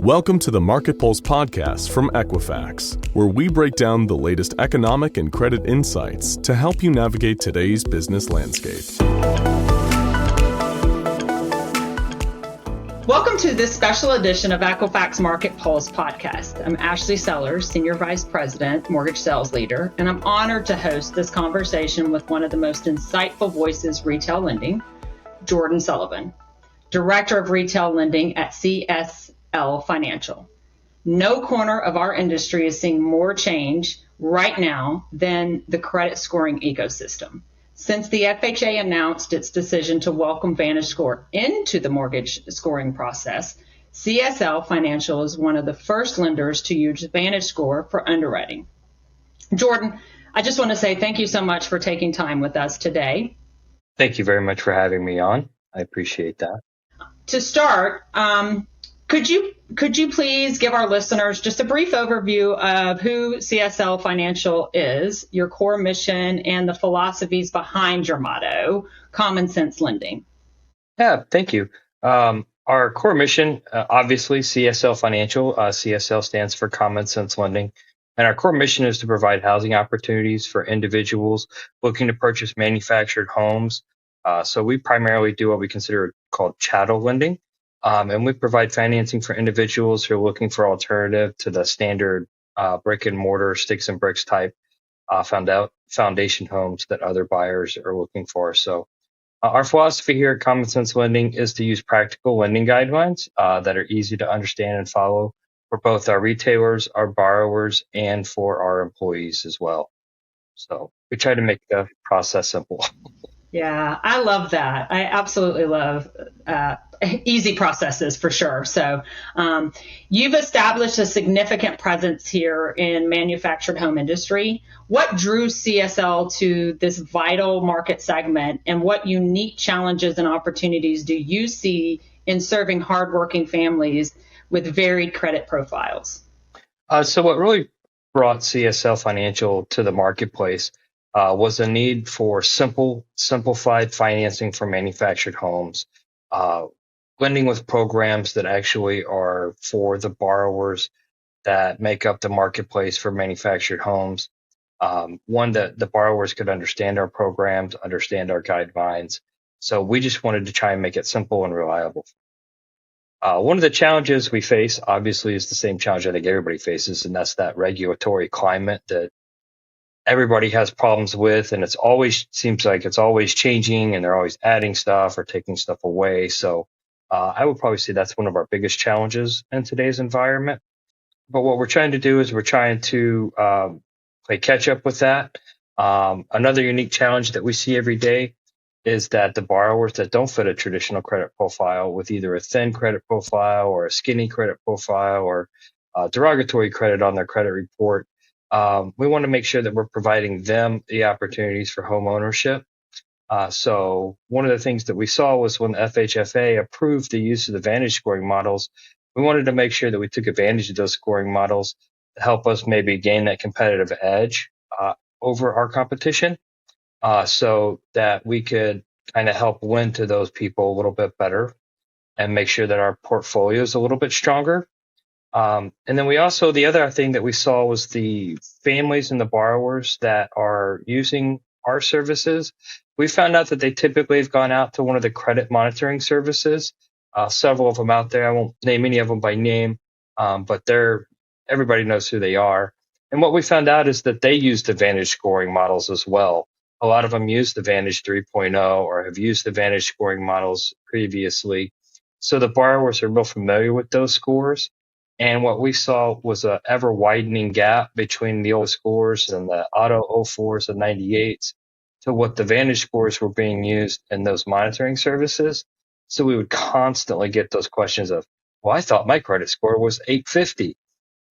Welcome to the Market Pulse podcast from Equifax, where we break down the latest economic and credit insights to help you navigate today's business landscape. Welcome to this special edition of Equifax Market Pulse podcast. I'm Ashley Sellers, Senior Vice President, Mortgage Sales Leader, and I'm honored to host this conversation with one of the most insightful voices retail lending, Jordan Sullivan, Director of Retail Lending at CSL Financial. No corner of our industry is seeing more change right now than the credit scoring ecosystem. Since the FHA announced its decision to welcome VantageScore into the mortgage scoring process, CSL Financial is one of the first lenders to use VantageScore for underwriting. Jordan, I just want to say thank you so much for taking time with us today. Thank you very much for having me on. I appreciate that. To start, could you please give our listeners just a brief overview of who CSL Financial is, your core mission, and the philosophies behind your motto, Common Sense Lending? Yeah, thank you. Our core mission, obviously, CSL Financial, CSL stands for Common Sense Lending. And our core mission is to provide housing opportunities for individuals looking to purchase manufactured homes. So we primarily do what we consider called chattel lending. And we provide financing for individuals who are looking for alternative to the standard brick and mortar, sticks and bricks type foundation homes that other buyers are looking for. So our philosophy here at Common Sense Lending is to use practical lending guidelines that are easy to understand and follow for both our retailers, our borrowers, and for our employees as well. So we try to make the process simple. Yeah, I love that. I absolutely love easy processes for sure. So you've established a significant presence here in manufactured home industry. What drew CSL to this vital market segment, and what unique challenges and opportunities do you see in serving hardworking families with varied credit profiles? So what really brought CSL Financial to the marketplace was a need for simplified financing for manufactured homes, lending with programs that actually are for the borrowers that make up the marketplace for manufactured homes. One that the borrowers could understand our programs, understand our guidelines. So we just wanted to try and make it simple and reliable. One of the challenges we face, obviously, is the same challenge I think everybody faces, and that's that regulatory climate that everybody has problems with, and seems like it's always changing, and they're always adding stuff or taking stuff away. So I would probably say that's one of our biggest challenges in today's environment. But what we're trying to do is we're trying to play catch up with that. Another unique challenge that we see every day is that the borrowers that don't fit a traditional credit profile, with either a thin credit profile or a skinny credit profile or derogatory credit on their credit report, we want to make sure that we're providing them the opportunities for home ownership. So one of the things that we saw was when the FHFA approved the use of the Vantage scoring models, we wanted to make sure that we took advantage of those scoring models to help us maybe gain that competitive edge over our competition, so that we could kind of help lend to those people a little bit better and make sure that our portfolio is a little bit stronger. And then the other thing that we saw was the families and the borrowers that are using our services. We found out that they typically have gone out to one of the credit monitoring services, several of them out there. I won't name any of them by name, but everybody knows who they are. And what we found out is that they use the Vantage scoring models as well. A lot of them use the Vantage 3.0 or have used the Vantage scoring models previously. So the borrowers are real familiar with those scores. And what we saw was an ever widening gap between the old scores and the auto 04s and 98s to what the Vantage scores were being used in those monitoring services. So we would constantly get those questions of, well, I thought my credit score was 850,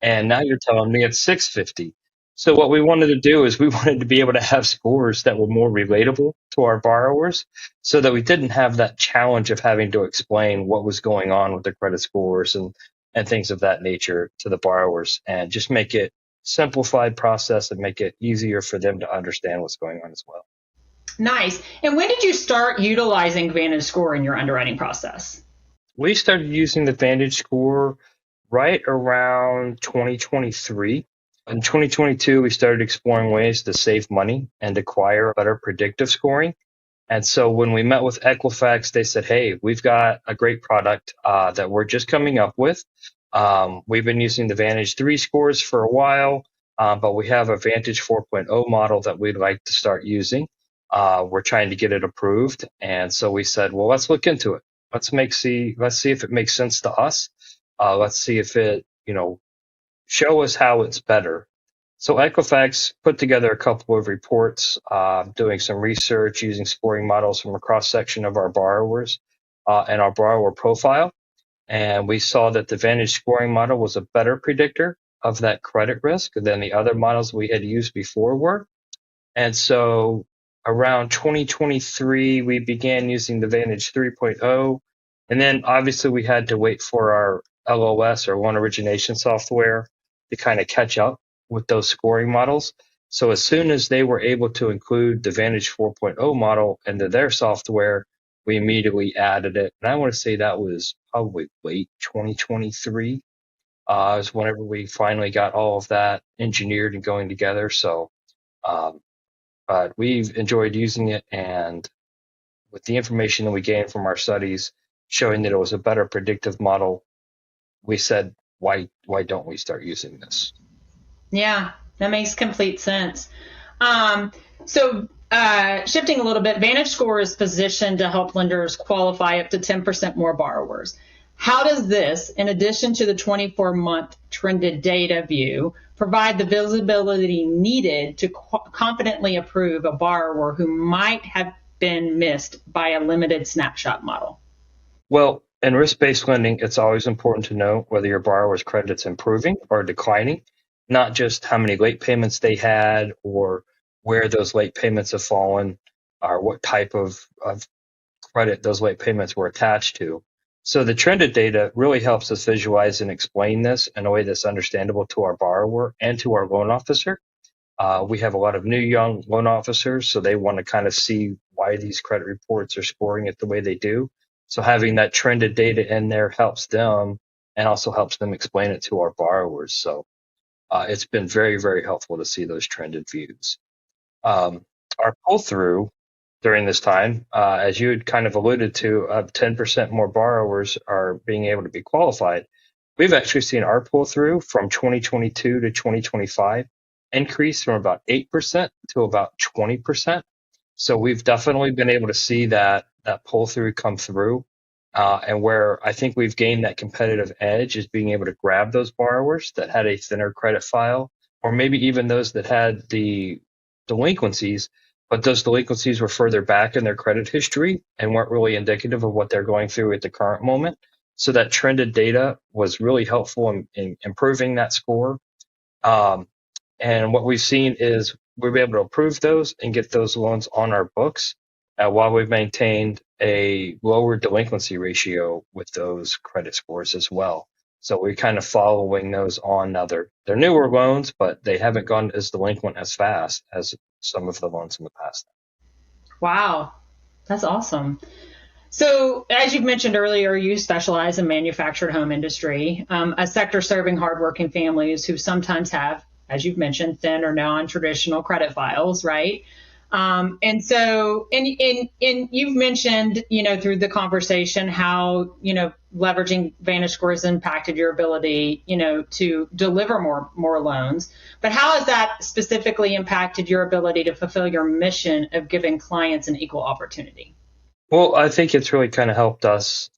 and now you're telling me it's 650. So what we wanted to do is we wanted to be able to have scores that were more relatable to our borrowers so that we didn't have that challenge of having to explain what was going on with the credit scores and things of that nature to the borrowers, and just make it simplified process and make it easier for them to understand what's going on as well. Nice. And when did you start utilizing VantageScore in your underwriting process? We started using the VantageScore right around 2023. In 2022, we started exploring ways to save money and acquire better predictive scoring. And so when we met with Equifax, they said, hey, we've got a great product that we're just coming up with. We've been using the Vantage 3 scores for a while, but we have a Vantage 4.0 model that we'd like to start using. We're trying to get it approved. And so we said, well, let's look into it. Let's see if it makes sense to us. Let's see if it, show us how it's better. So Equifax put together a couple of reports, doing some research using scoring models from a cross section of our borrowers and our borrower profile. And we saw that the Vantage scoring model was a better predictor of that credit risk than the other models we had used before were. And so around 2023, we began using the Vantage 3.0. And then obviously we had to wait for our LOS or loan origination software to kind of catch up with those scoring models. So as soon as they were able to include the Vantage 4.0 model into their software, we immediately added it. And I want to say that was probably late 2023 is whenever we finally got all of that engineered and going together. So, but we've enjoyed using it, and with the information that we gained from our studies showing that it was a better predictive model, we said, why don't we start using this? Yeah, that makes complete sense. So shifting a little bit, VantageScore is positioned to help lenders qualify up to 10% more borrowers. How does this, in addition to the 24-month trended data view, provide the visibility needed to confidently approve a borrower who might have been missed by a limited snapshot model? Well, in risk-based lending, it's always important to know whether your borrower's credit's improving or declining, not just how many late payments they had or where those late payments have fallen or what type of credit those late payments were attached to. So the trended data really helps us visualize and explain this in a way that's understandable to our borrower and to our loan officer. We have a lot of new young loan officers, so they want to kind of see why these credit reports are scoring it the way they do. So having that trended data in there helps them and also helps them explain it to our borrowers. So it's been very, very helpful to see those trended views. Our pull-through during this time, as you had kind of alluded to, 10% more borrowers are being able to be qualified. We've actually seen our pull-through from 2022 to 2025 increase from about 8% to about 20%. So we've definitely been able to see that pull-through come through. And where I think we've gained that competitive edge is being able to grab those borrowers that had a thinner credit file, or maybe even those that had the delinquencies, but those delinquencies were further back in their credit history and weren't really indicative of what they're going through at the current moment. So that trended data was really helpful in improving that score. And what we've seen is we've been able to approve those and get those loans on our books while we've maintained a lower delinquency ratio with those credit scores as well. So we're kind of following those on. Now they're newer loans, but they haven't gone as delinquent as fast as some of the loans in the past. Wow, that's awesome. So as you've mentioned earlier, you specialize in manufactured home industry, a sector serving hardworking families who sometimes have, as you've mentioned, thin or non-traditional credit files, right? And so, and you've mentioned, through the conversation how, leveraging VantageScore has impacted your ability, to deliver more loans. But how has that specifically impacted your ability to fulfill your mission of giving clients an equal opportunity? Well, I think it's really kind of helped us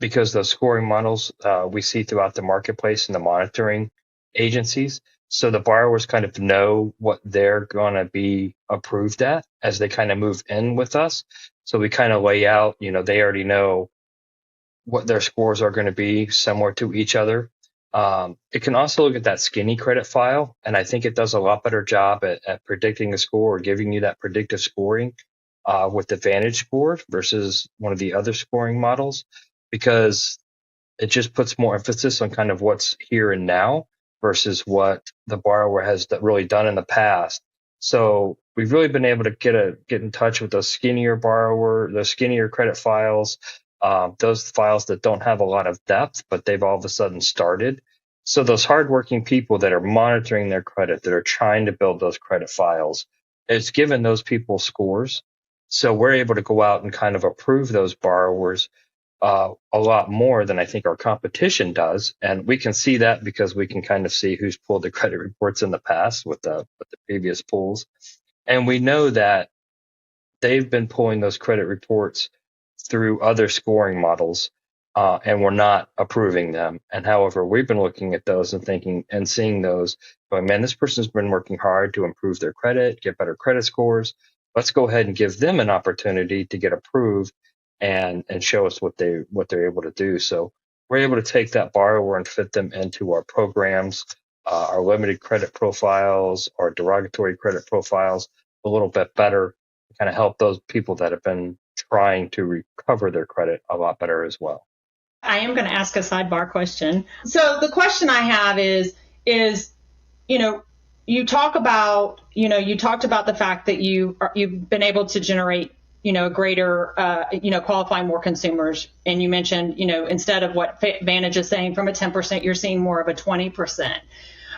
because those scoring models we see throughout the marketplace and the monitoring agencies. So the borrowers kind of know what they're going to be approved at as they kind of move in with us. So we kind of lay out, they already know what their scores are going to be similar to each other. It can also look at that skinny credit file, and I think it does a lot better job at predicting a score or giving you that predictive scoring with the VantageScore versus one of the other scoring models, because it just puts more emphasis on kind of what's here and now versus what the borrower has really done in the past. So we've really been able to get in touch with those skinnier credit files, those files that don't have a lot of depth, but they've all of a sudden started. So those hardworking people that are monitoring their credit, that are trying to build those credit files, it's given those people scores. So we're able to go out and kind of approve those borrowers a lot more than I think our competition does. And we can see that because we can kind of see who's pulled the credit reports in the past with the previous pulls. And we know that they've been pulling those credit reports through other scoring models, and we're not approving them. And however, we've been looking at those and thinking and seeing those, going, man, this person's been working hard to improve their credit, get better credit scores. Let's go ahead and give them an opportunity to get approved and show us what they're able to do. So we're able to take that borrower and fit them into our programs, our limited credit profiles, our derogatory credit profiles a little bit better, kind of help those people that have been trying to recover their credit a lot better as well. I am going to ask a sidebar question. So the question I have is, you talked about the fact that you've been able to generate, a greater, qualifying more consumers. And you mentioned, instead of what Vantage is saying from a 10%, you're seeing more of a 20%.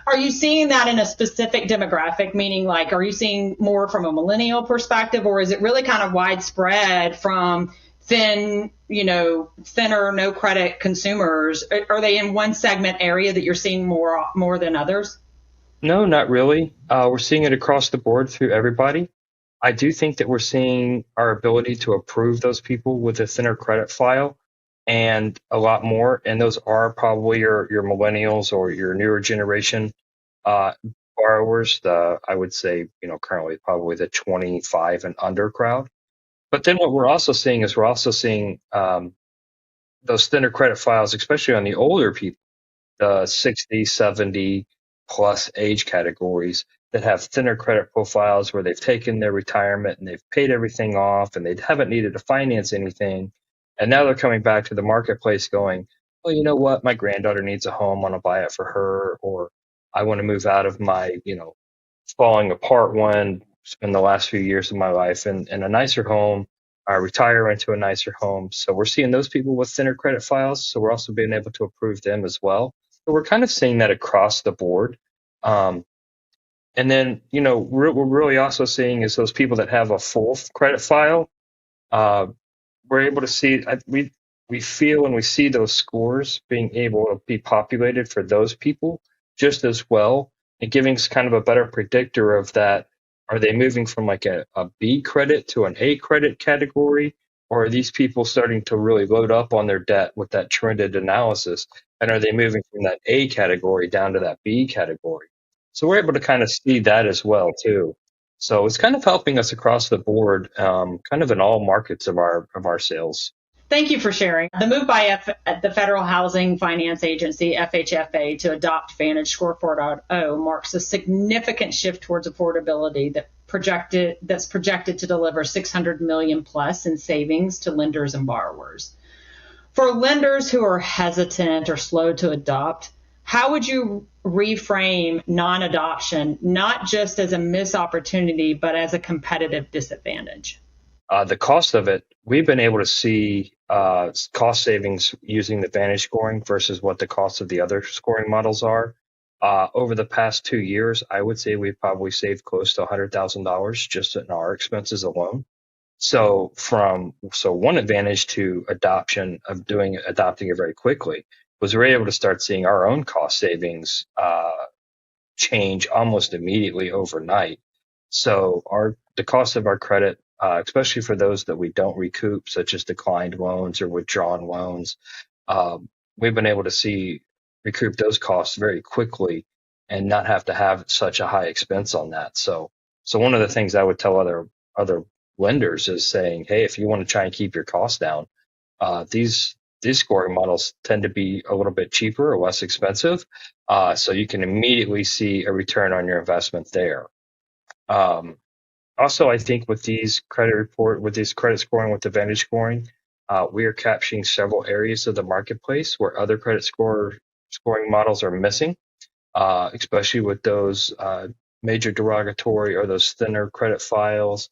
Are you seeing that in a specific demographic, meaning like, are you seeing more from a millennial perspective, or is it really kind of widespread from thinner, no credit consumers? Are they in one segment area that you're seeing more than others? No, not really. We're seeing it across the board through everybody. I do think that we're seeing our ability to approve those people with a thinner credit file and a lot more. And those are probably your millennials or your newer generation borrowers. I would say, currently probably the 25 and under crowd. But then what we're also seeing is those thinner credit files, especially on the older people, the 60, 70 plus age categories that have thinner credit profiles where they've taken their retirement and they've paid everything off and they haven't needed to finance anything. And now they're coming back to the marketplace going, well, you know what? My granddaughter needs a home. I want to buy it for her, or I want to move out of my, falling apart one in the last few years of my life in a nicer home. I retire into a nicer home. So we're seeing those people with thinner credit files. So we're also being able to approve them as well. So we're kind of seeing that across the board. And then, we're really also seeing is those people that have a full credit file. We're able to see, we feel and we see those scores being able to be populated for those people just as well, and giving us kind of a better predictor of that. Are they moving from like a B credit to an A credit category? Or are these people starting to really load up on their debt with that trended analysis? And are they moving from that A category down to that B category? So we're able to kind of see that as well too. So it's kind of helping us across the board, kind of in all markets of our sales. Thank you for sharing. The move by the Federal Housing Finance Agency, FHFA, to adopt VantageScore 4.0 marks a significant shift towards affordability that's projected to deliver $600 million plus in savings to lenders and borrowers. For lenders who are hesitant or slow to adopt, how would you reframe non-adoption, not just as a missed opportunity, but as a competitive disadvantage? The cost of it, we've been able to see cost savings using the Vantage scoring versus what the cost of the other scoring models are. Over the past 2 years, I would say we've probably saved close to $100,000 just in our expenses alone. So one advantage to adopting it very quickly was we're able to start seeing our own cost savings change almost immediately overnight. So the cost of our credit, especially for those that we don't recoup, such as declined loans or withdrawn loans, we've been able to recoup those costs very quickly and not have to have such a high expense on that. So one of the things I would tell other lenders is saying, hey, if you want to try and keep your costs down, these scoring models tend to be a little bit cheaper or less expensive, so you can immediately see a return on your investment there. Also, I think with these credit scoring, with the Vantage scoring, we are capturing several areas of the marketplace where other credit scoring models are missing, especially with those major derogatory or those thinner credit files.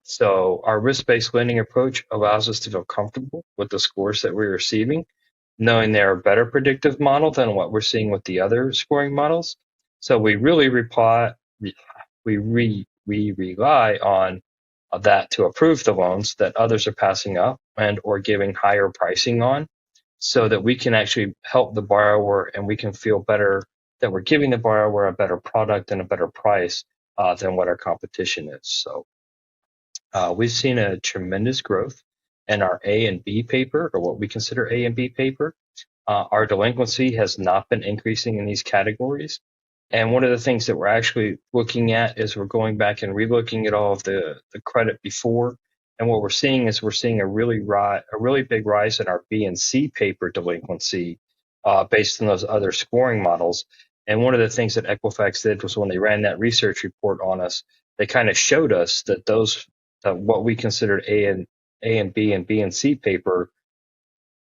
So our risk-based lending approach allows us to feel comfortable with the scores that we're receiving, knowing they're a better predictive model than what we're seeing with the other scoring models. So we really we rely on that to approve the loans that others are passing up and or giving higher pricing on, so that we can actually help the borrower and we can feel better that we're giving the borrower a better product and a better price than what our competition is. So we've seen a tremendous growth in our A and B paper, or what we consider A and B paper. Our delinquency has not been increasing in these categories. And one of the things that we're actually looking at is we're going back and relooking at all of the credit before. And what we're seeing is we're seeing a really big rise in our B and C paper delinquency based on those other scoring models. And one of the things that Equifax did was when they ran that research report on us, they kind of showed us that what we considered A and B and C paper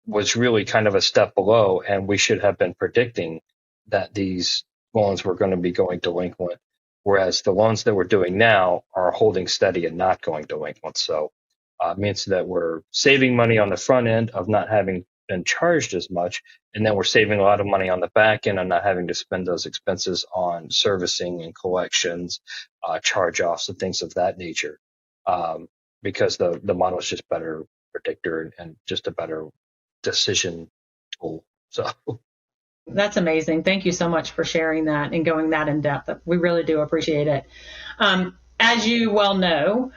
was really kind of a step below, and we should have been predicting that these loans were going to be going delinquent, whereas the loans that we're doing now are holding steady and not going delinquent. So it means that we're saving money on the front end of not having been charged as much, and then we're saving a lot of money on the back end and not having to spend those expenses on servicing and collections, charge-offs, and things of that nature, because the model is just better predictor and just a better decision tool. So that's amazing. Thank you so much for sharing that and going that in depth. We really do appreciate it. As you well know,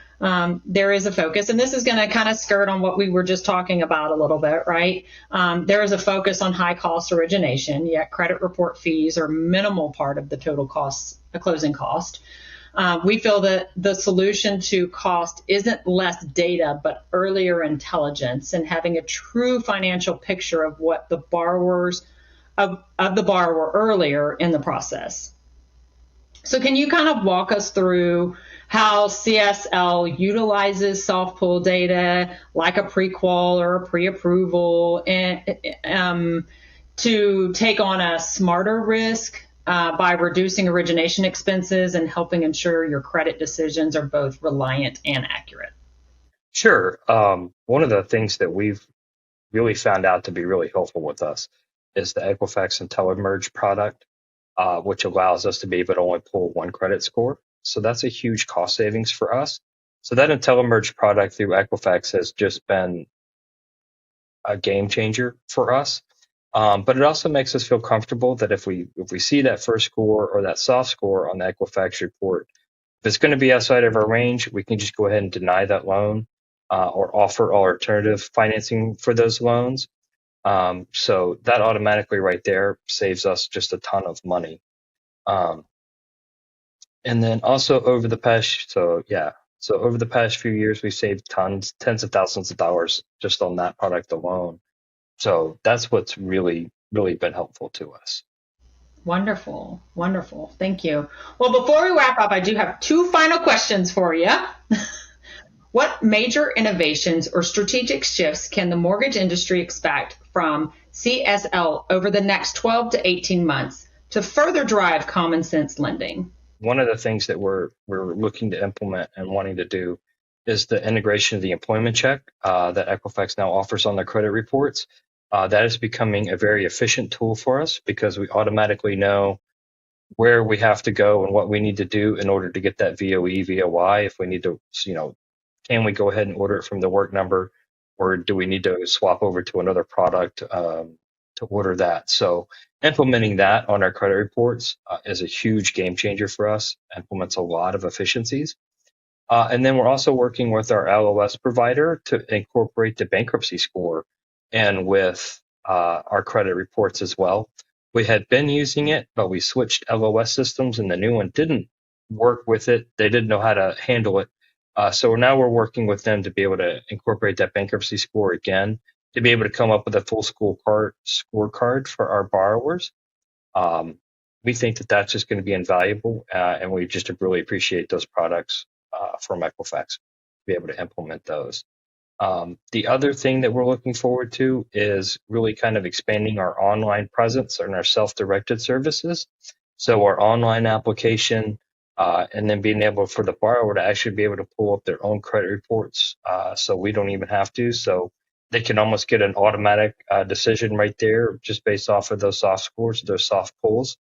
there is a focus, and this is going to kind of skirt on what we were just talking about a little bit, right? There is a focus on high cost origination, yet credit report fees are a minimal part of the total cost, the closing cost. We feel that the solution to cost isn't less data, but earlier intelligence and having a true financial picture of what the borrowers of the borrower earlier in the process. So can you kind of walk us through how CSL utilizes soft pull data like a pre-qual or a pre-approval and to take on a smarter risk by reducing origination expenses and helping ensure your credit decisions are both reliant and accurate? sure. One of the things that we've really found out to be really helpful with us is the Equifax IntelliMerge product, which allows us to be able to only pull one credit score. So that's a huge cost savings for us. So that IntelliMerge product through Equifax has just been a game changer for us. But it also makes us feel comfortable that if we see that first score or that soft score on the Equifax report, if it's going to be outside of our range, we can just go ahead and deny that loan or offer alternative financing for those loans. So that automatically right there saves us just a ton of money. And then also over the past few years, we've saved tens of thousands of dollars just on that product alone. So that's what's really, really been helpful to us. Wonderful. Wonderful. Thank you. Well, before we wrap up, I do have two final questions for you. What major innovations or strategic shifts can the mortgage industry expect from CSL over the next 12 to 18 months to further drive common sense lending? One of the things that we're looking to implement and wanting to do is the integration of the employment check that Equifax now offers on their credit reports. That is becoming a very efficient tool for us because we automatically know where we have to go and what we need to do in order to get that VOE, VOI. If we need to, can we go ahead and order it from the work number, or do we need to swap over to another product to order that? So implementing that on our credit reports is a huge game changer for us, implements a lot of efficiencies. And then we're also working with our LOS provider to incorporate the bankruptcy score and with our credit reports as well. We had been using it, but we switched LOS systems and the new one didn't work with it. They didn't know how to handle it. So now we're working with them to be able to incorporate that bankruptcy score again, to be able to come up with a full scorecard for our borrowers. We think that that's just going to be invaluable, and we just really appreciate those products from Equifax to be able to implement those. The other thing that we're looking forward to is really kind of expanding our online presence and our self-directed services. So our online application and then being able for the borrower to actually be able to pull up their own credit reports, so we don't even have to. So they can almost get an automatic decision right there, just based off of those soft scores, those soft pulls,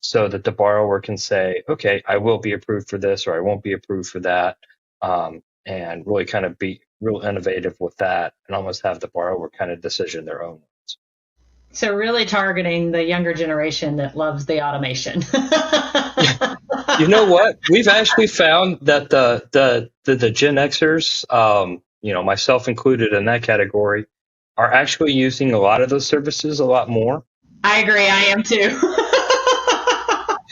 so that the borrower can say, okay, I will be approved for this, or I won't be approved for that, and really kind of be real innovative with that, and almost have the borrower kind of decision their own. So really targeting the younger generation that loves the automation. You know what? We've actually found that the Gen Xers, myself included in that category, are actually using a lot of those services a lot more. I agree. I am too.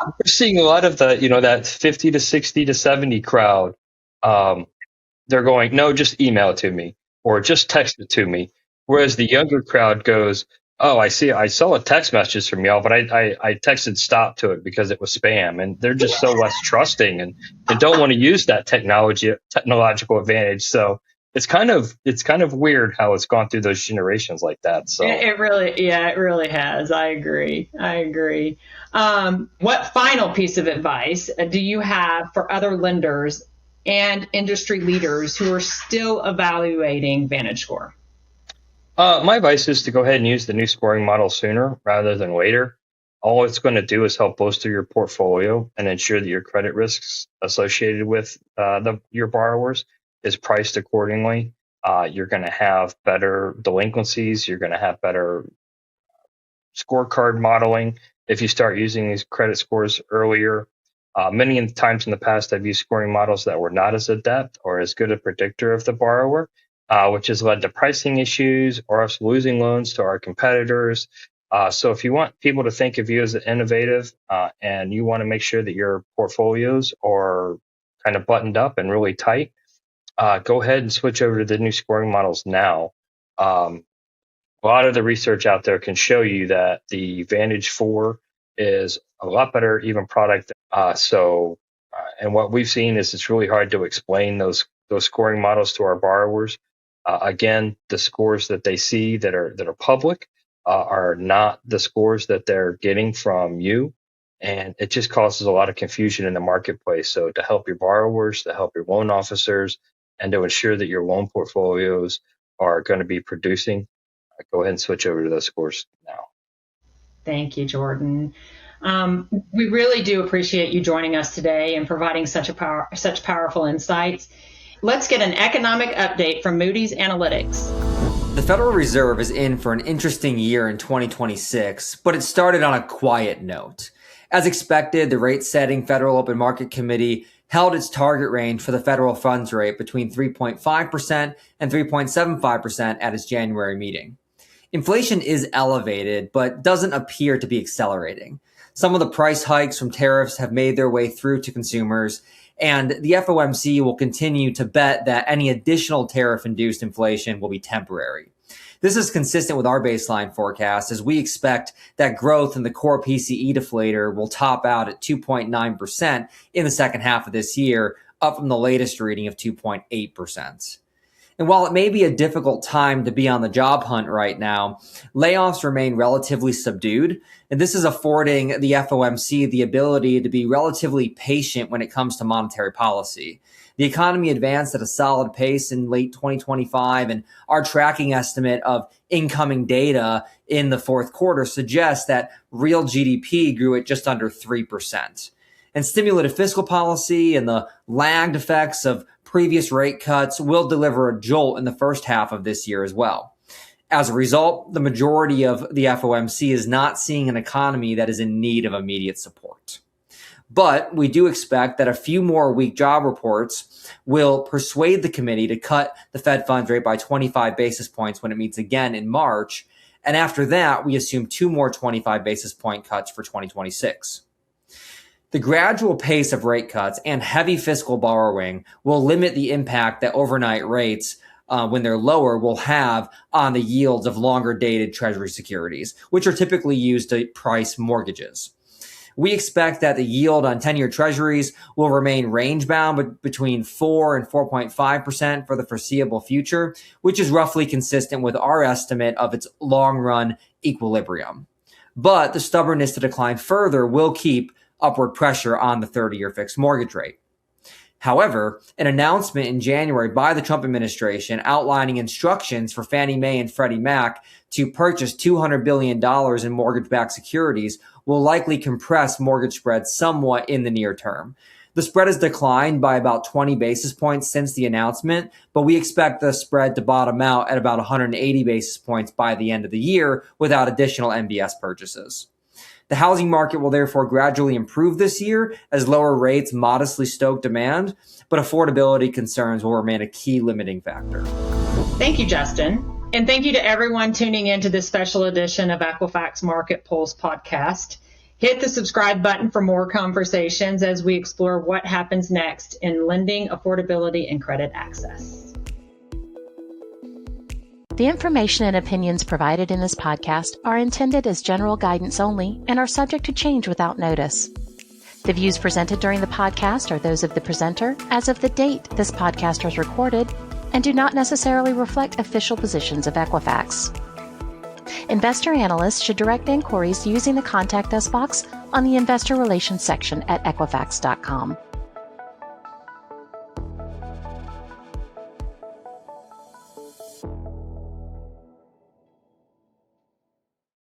We're seeing a lot of that 50 to 60 to 70 crowd. They're going, no, just email it to me or just text it to me. Whereas the younger crowd goes, oh, I saw a text message from y'all, but I texted stop to it because it was spam. And they're just so less trusting and don't want to use that technological advantage. So it's kind of weird how it's gone through those generations like that. So it really has. I agree. What final piece of advice do you have for other lenders and industry leaders who are still evaluating VantageScore? My advice is to go ahead and use the new scoring model sooner rather than later. All it's going to do is help bolster your portfolio and ensure that your credit risks associated with your borrowers is priced accordingly. You're going to have better delinquencies. You're going to have better scorecard modeling if you start using these credit scores earlier. Many times in the past, I've used scoring models that were not as adept or as good a predictor of the borrower, which has led to pricing issues or us losing loans to our competitors. So if you want people to think of you as innovative and you want to make sure that your portfolios are kind of buttoned up and really tight, go ahead and switch over to the new scoring models now. A lot of the research out there can show you that the Vantage 4 is a lot better even product. And what we've seen is it's really hard to explain those scoring models to our borrowers. Again, the scores that they see that are public are not the scores that they're getting from you. And it just causes a lot of confusion in the marketplace. So to help your borrowers, to help your loan officers, and to ensure that your loan portfolios are going to be producing, go ahead and switch over to those scores now. Thank you, Jordan. We really do appreciate you joining us today and providing such powerful insights. Let's get an economic update from Moody's Analytics. The Federal Reserve is in for an interesting year in 2026, but it started on a quiet note. As expected, the rate-setting Federal Open Market Committee held its target range for the federal funds rate between 3.5% and 3.75% at its January meeting. Inflation is elevated, but doesn't appear to be accelerating. Some of the price hikes from tariffs have made their way through to consumers, and the FOMC will continue to bet that any additional tariff-induced inflation will be temporary. This is consistent with our baseline forecast, as we expect that growth in the core PCE deflator will top out at 2.9% in the second half of this year, up from the latest reading of 2.8%. And while it may be a difficult time to be on the job hunt right now, layoffs remain relatively subdued, and this is affording the FOMC the ability to be relatively patient when it comes to monetary policy. The economy advanced at a solid pace in late 2025, and our tracking estimate of incoming data in the fourth quarter suggests that real GDP grew at just under 3%. And stimulative fiscal policy and the lagged effects of previous rate cuts will deliver a jolt in the first half of this year as well. As a result, the majority of the FOMC is not seeing an economy that is in need of immediate support. But we do expect that a few more weak job reports will persuade the committee to cut the Fed funds rate by 25 basis points when it meets again in March. And after that, we assume 2 more 25 basis point cuts for 2026. The gradual pace of rate cuts and heavy fiscal borrowing will limit the impact that overnight rates, when they're lower, will have on the yields of longer dated Treasury securities, which are typically used to price mortgages. We expect that the yield on 10-year Treasuries will remain range-bound between 4 and 4.5% for the foreseeable future, which is roughly consistent with our estimate of its long-run equilibrium. But the stubbornness to decline further will keep upward pressure on the 30-year fixed mortgage rate. However, an announcement in January by the Trump administration outlining instructions for Fannie Mae and Freddie Mac to purchase $200 billion in mortgage-backed securities will likely compress mortgage spreads somewhat in the near term. The spread has declined by about 20 basis points since the announcement, but we expect the spread to bottom out at about 180 basis points by the end of the year without additional MBS purchases. The housing market will therefore gradually improve this year as lower rates modestly stoke demand, but affordability concerns will remain a key limiting factor. Thank you, Justin. And thank you to everyone tuning into this special edition of Equifax Market Pulse podcast. Hit the subscribe button for more conversations as we explore what happens next in lending, affordability, and credit access. The information and opinions provided in this podcast are intended as general guidance only and are subject to change without notice. The views presented during the podcast are those of the presenter as of the date this podcast was recorded and do not necessarily reflect official positions of Equifax. Investor analysts should direct inquiries using the Contact Us box on the Investor Relations section at Equifax.com.